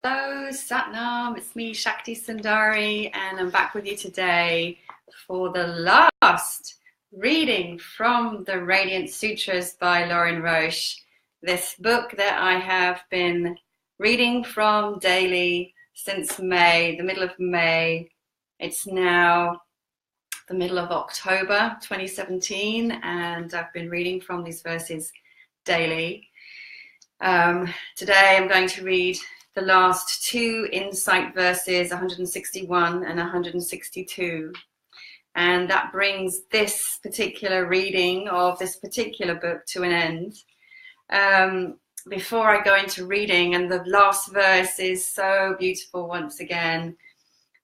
Hello, Satnam, it's me, Shakti Sundari, and I'm back with you today for the last reading from the Radiance Sutras by Lauren Roche. This book that I have been reading from daily since May, the middle of May. It's now the middle of October 2017, and I've been reading from these verses daily. Today I'm going to read the last two insight verses, 161 and 162. And that brings this particular reading of this particular book to an end. Before I go into reading, and the last verse is so beautiful once again,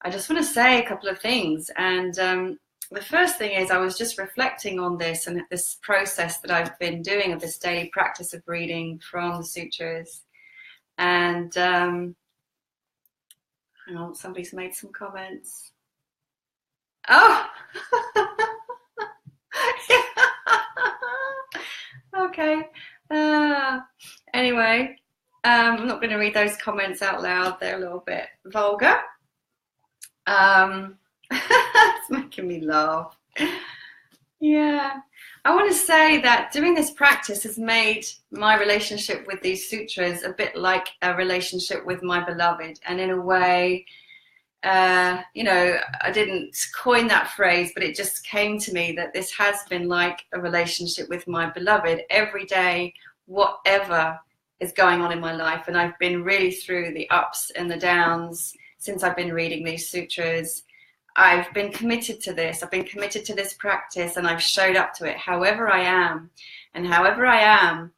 I just want to say a couple of things. And the first thing is I was just reflecting on this and this process that I've been doing of this daily practice of reading from the sutras. And hang on, somebody's made some comments. Oh, okay. Anyway, I'm not going to read those comments out loud. They're a little bit vulgar. It's making me laugh. Yeah. I want to say that doing this practice has made my relationship with these sutras a bit like a relationship with my beloved. And in a way, I didn't coin that phrase, but it just came to me that this has been like a relationship with my beloved every day, whatever is going on in my life. And I've been really through the ups and the downs since I've been reading these sutras. I've been committed to this. I've been committed to this practice, and I've showed up to it however I am. And however I am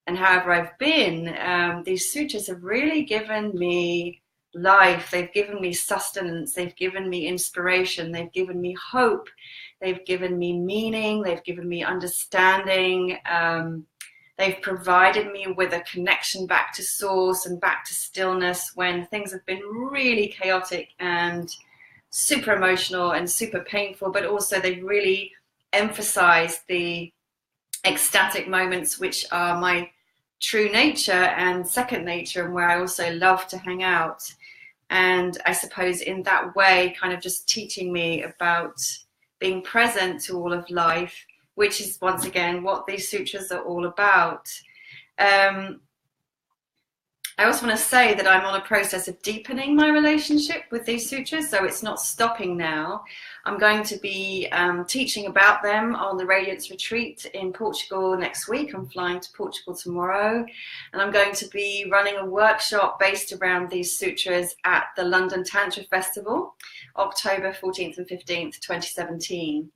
and however I've been, these sutras have really given me life. They've given me sustenance. They've given me inspiration. They've given me hope. They've given me meaning. They've given me understanding. They've provided me with a connection back to source and back to stillness when things have been really chaotic and super emotional and super painful, but also they really emphasize the ecstatic moments, which are my true nature and second nature, and where I also love to hang out. And I suppose in that way, kind of just teaching me about being present to all of life, which is once again what these sutras are all about. I also want to say that I'm on a process of deepening my relationship with these sutras, so it's not stopping now. I'm going to be teaching about them on the Radiance Retreat in Portugal next week. I'm flying to Portugal tomorrow, and I'm going to be running a workshop based around these sutras at the London Tantra Festival, October 14th and 15th, 2017.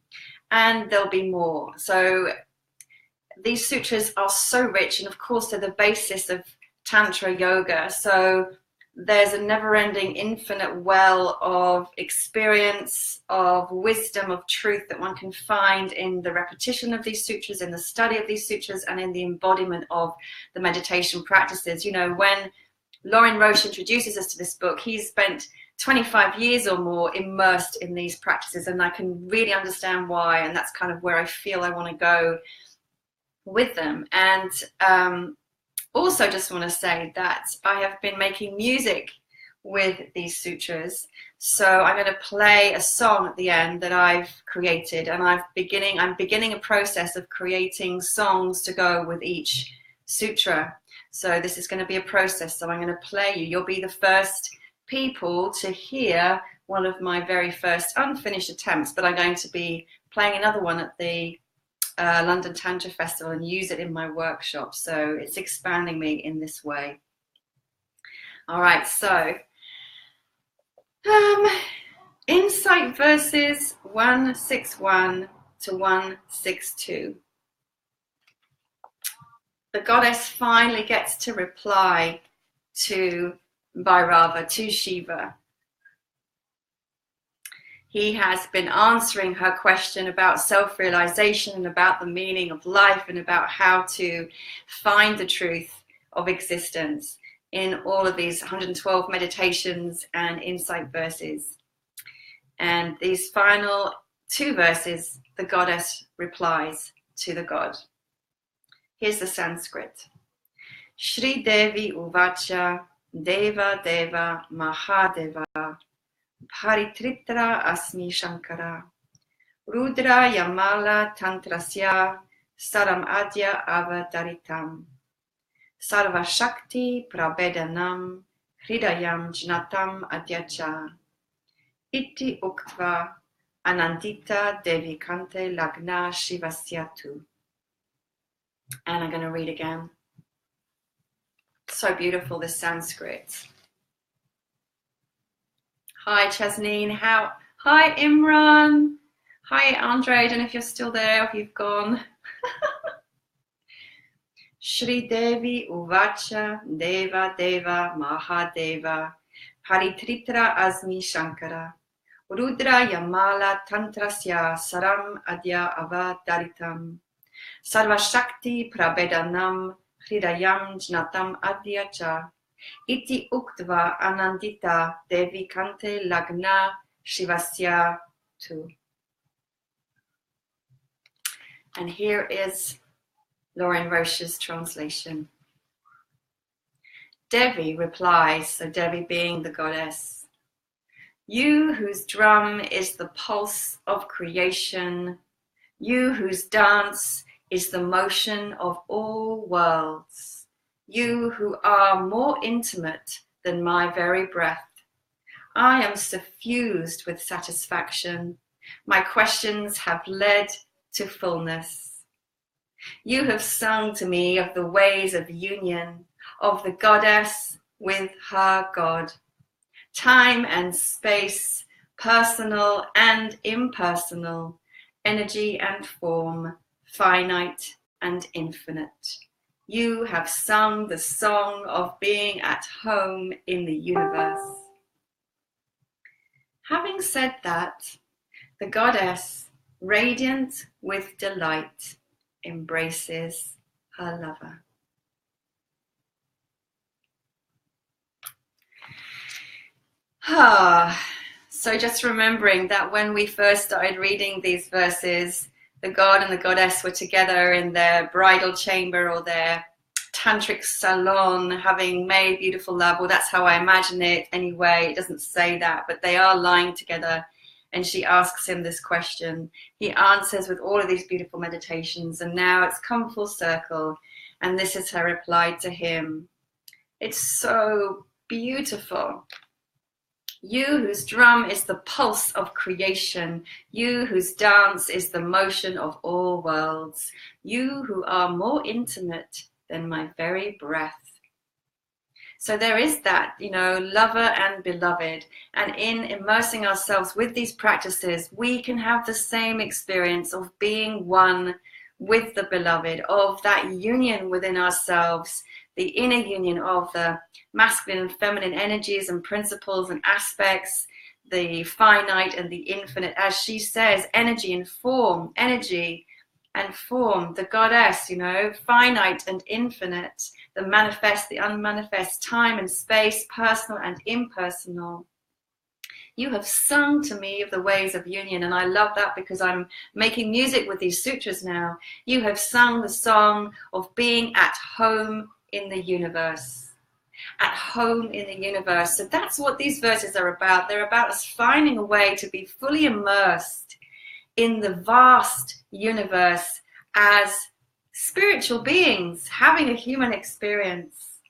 And there'll be more. So these sutras are so rich, and of course they're the basis of Tantra yoga. So there's a never-ending, infinite well of experience, of wisdom, of truth that one can find in the repetition of these sutras, in the study of these sutras, and in the embodiment of the meditation practices. You know, when Lauren Roche introduces us to this book, he's spent 25 years or more immersed in these practices, and I can really understand why, and that's kind of where I feel I want to go with them. And also just want to say that I have been making music with these sutras. So I'm going to play a song at the end that I've created, and I'm beginning a process of creating songs to go with each sutra. So this is going to be a process. So I'm going to play you. You'll be the first people to hear one of my very first unfinished attempts, but I'm going to be playing another one at the London Tantra Festival and use it in my workshop. So it's expanding me in this way. All right, so insight verses 161 to 162. The goddess finally gets to reply to Bhairava, to Shiva. He has been answering her question about self-realization and about the meaning of life and about how to find the truth of existence in all of these 112 meditations and insight verses. And these final two verses, the goddess replies to the god. Here's the Sanskrit. Shri Devi Uvacha Deva Deva Mahadeva, Paritriptara Asmi Shankara, Rudra Yamala Tantrasya, Saram Adya Avadaritam, Sarva Shakti Prabedanam, Hridayam Jnatam Adyacha, Iti Uktva Anandita Devi Kante Lagna Shivasyatu. And I'm going to read again. So beautiful, this Sanskrit. Hi, Chesnine. Hi, Imran. Hi, Andre. I don't know if you're still there or if you've gone. Shri Devi Uvacha Deva Deva Mahadeva Paritritra Asmi Shankara Rudra Yamala Tantrasya Saram Adya Avadaritam Sarva Shakti Prabedanam Hridayam Jnatam Adyacha Iti Uktva Anandita Devi Kante Lagna Shivasya Tu. And here is Lauren Roche's translation. Devi replies, so Devi being the goddess, you whose drum is the pulse of creation, you whose dance is the motion of all worlds, you who are more intimate than my very breath. I am suffused with satisfaction. My questions have led to fullness. You have sung to me of the ways of union, of the goddess with her god. Time and space, personal and impersonal, energy and form, finite and infinite. You have sung the song of being at home in the universe. Having said that, the goddess, radiant with delight, embraces her lover. So just remembering that when we first started reading these verses, the god and the goddess were together in their bridal chamber or their tantric salon, having made beautiful love. Well, that's how I imagine it anyway. It doesn't say that, but they are lying together. And she asks him this question. He answers with all of these beautiful meditations, and now it's come full circle. And this is her reply to him. It's so beautiful. You whose drum is the pulse of creation, you whose dance is the motion of all worlds, you who are more intimate than my very breath. So there is that, lover and beloved. And in immersing ourselves with these practices, we can have the same experience of being one with the beloved, of that union within ourselves, the inner union of the masculine and feminine energies and principles and aspects, the finite and the infinite. As she says, energy and form, the goddess, finite and infinite, the manifest, the unmanifest, time and space, personal and impersonal. You have sung to me of the ways of union, and I love that because I'm making music with these sutras now. You have sung the song of being at home in the universe. At home in the universe. So that's what these verses are about. They're about us finding a way to be fully immersed in the vast universe as spiritual beings, having a human experience.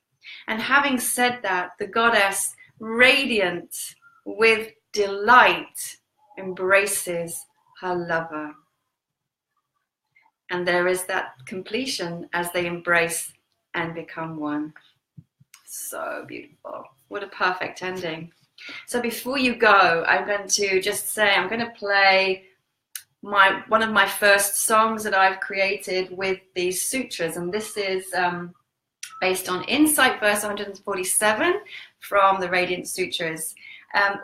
And having said that, the goddess, radiant with delight, embraces her lover. And there is that completion as they embrace and become one. So beautiful. What a perfect ending. So before you go, I'm going to just say, I'm going to play one of my first songs that I've created with these sutras, and this is based on Insight verse 147 from the Radiance Sutras.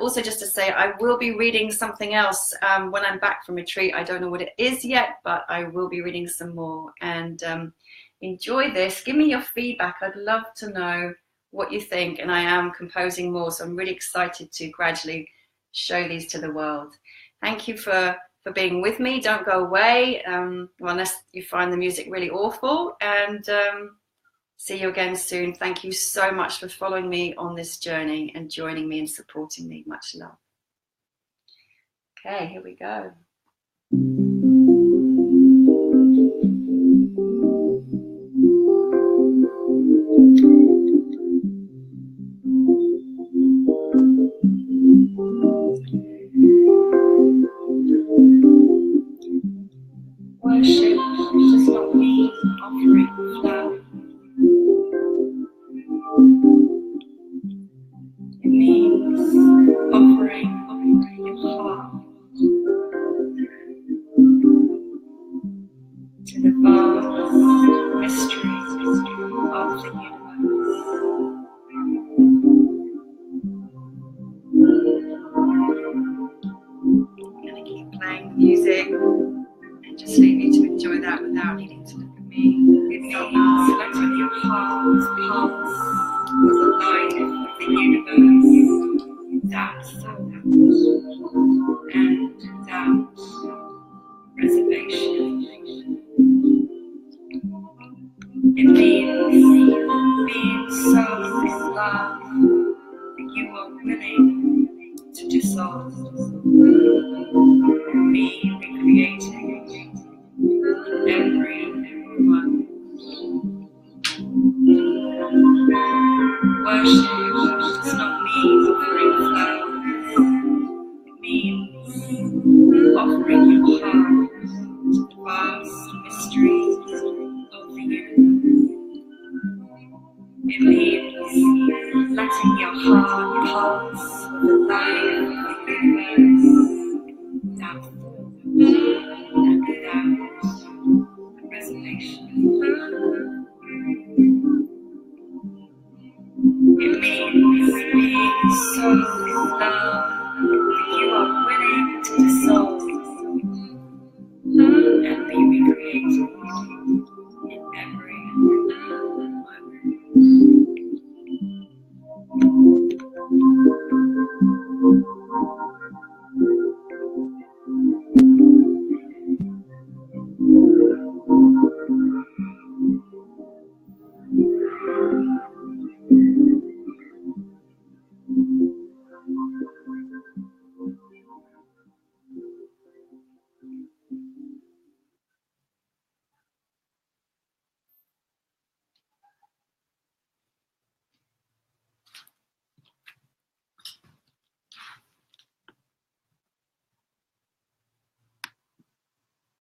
Also just to say, I will be reading something else when I'm back from retreat. I don't know what it is yet, but I will be reading some more. And enjoy this. Give me your feedback. I'd love to know what you think. And I am composing more, so I'm really excited to gradually show these to the world. Thank you for being with me. Don't go away, well, unless you find the music really awful. And See you again soon. Thank you so much for following me on this journey and joining me and supporting me. Much love. Okay, here we go. Worship does not mean offering flowers. It means offering your heart to the vast mysteries of the universe. I'm going to keep playing the music and just leave you to enjoy that without needing to look at me. It means letting your heart pass with the light of the universe without thought and without reservation. It means being so in love that you are willing to dissolve. Me recreating everyone. Worship does not mean offering flowers. It means offering your heart to the vast mysteries of the universe. It means letting your heart pass with the light of the universe without thought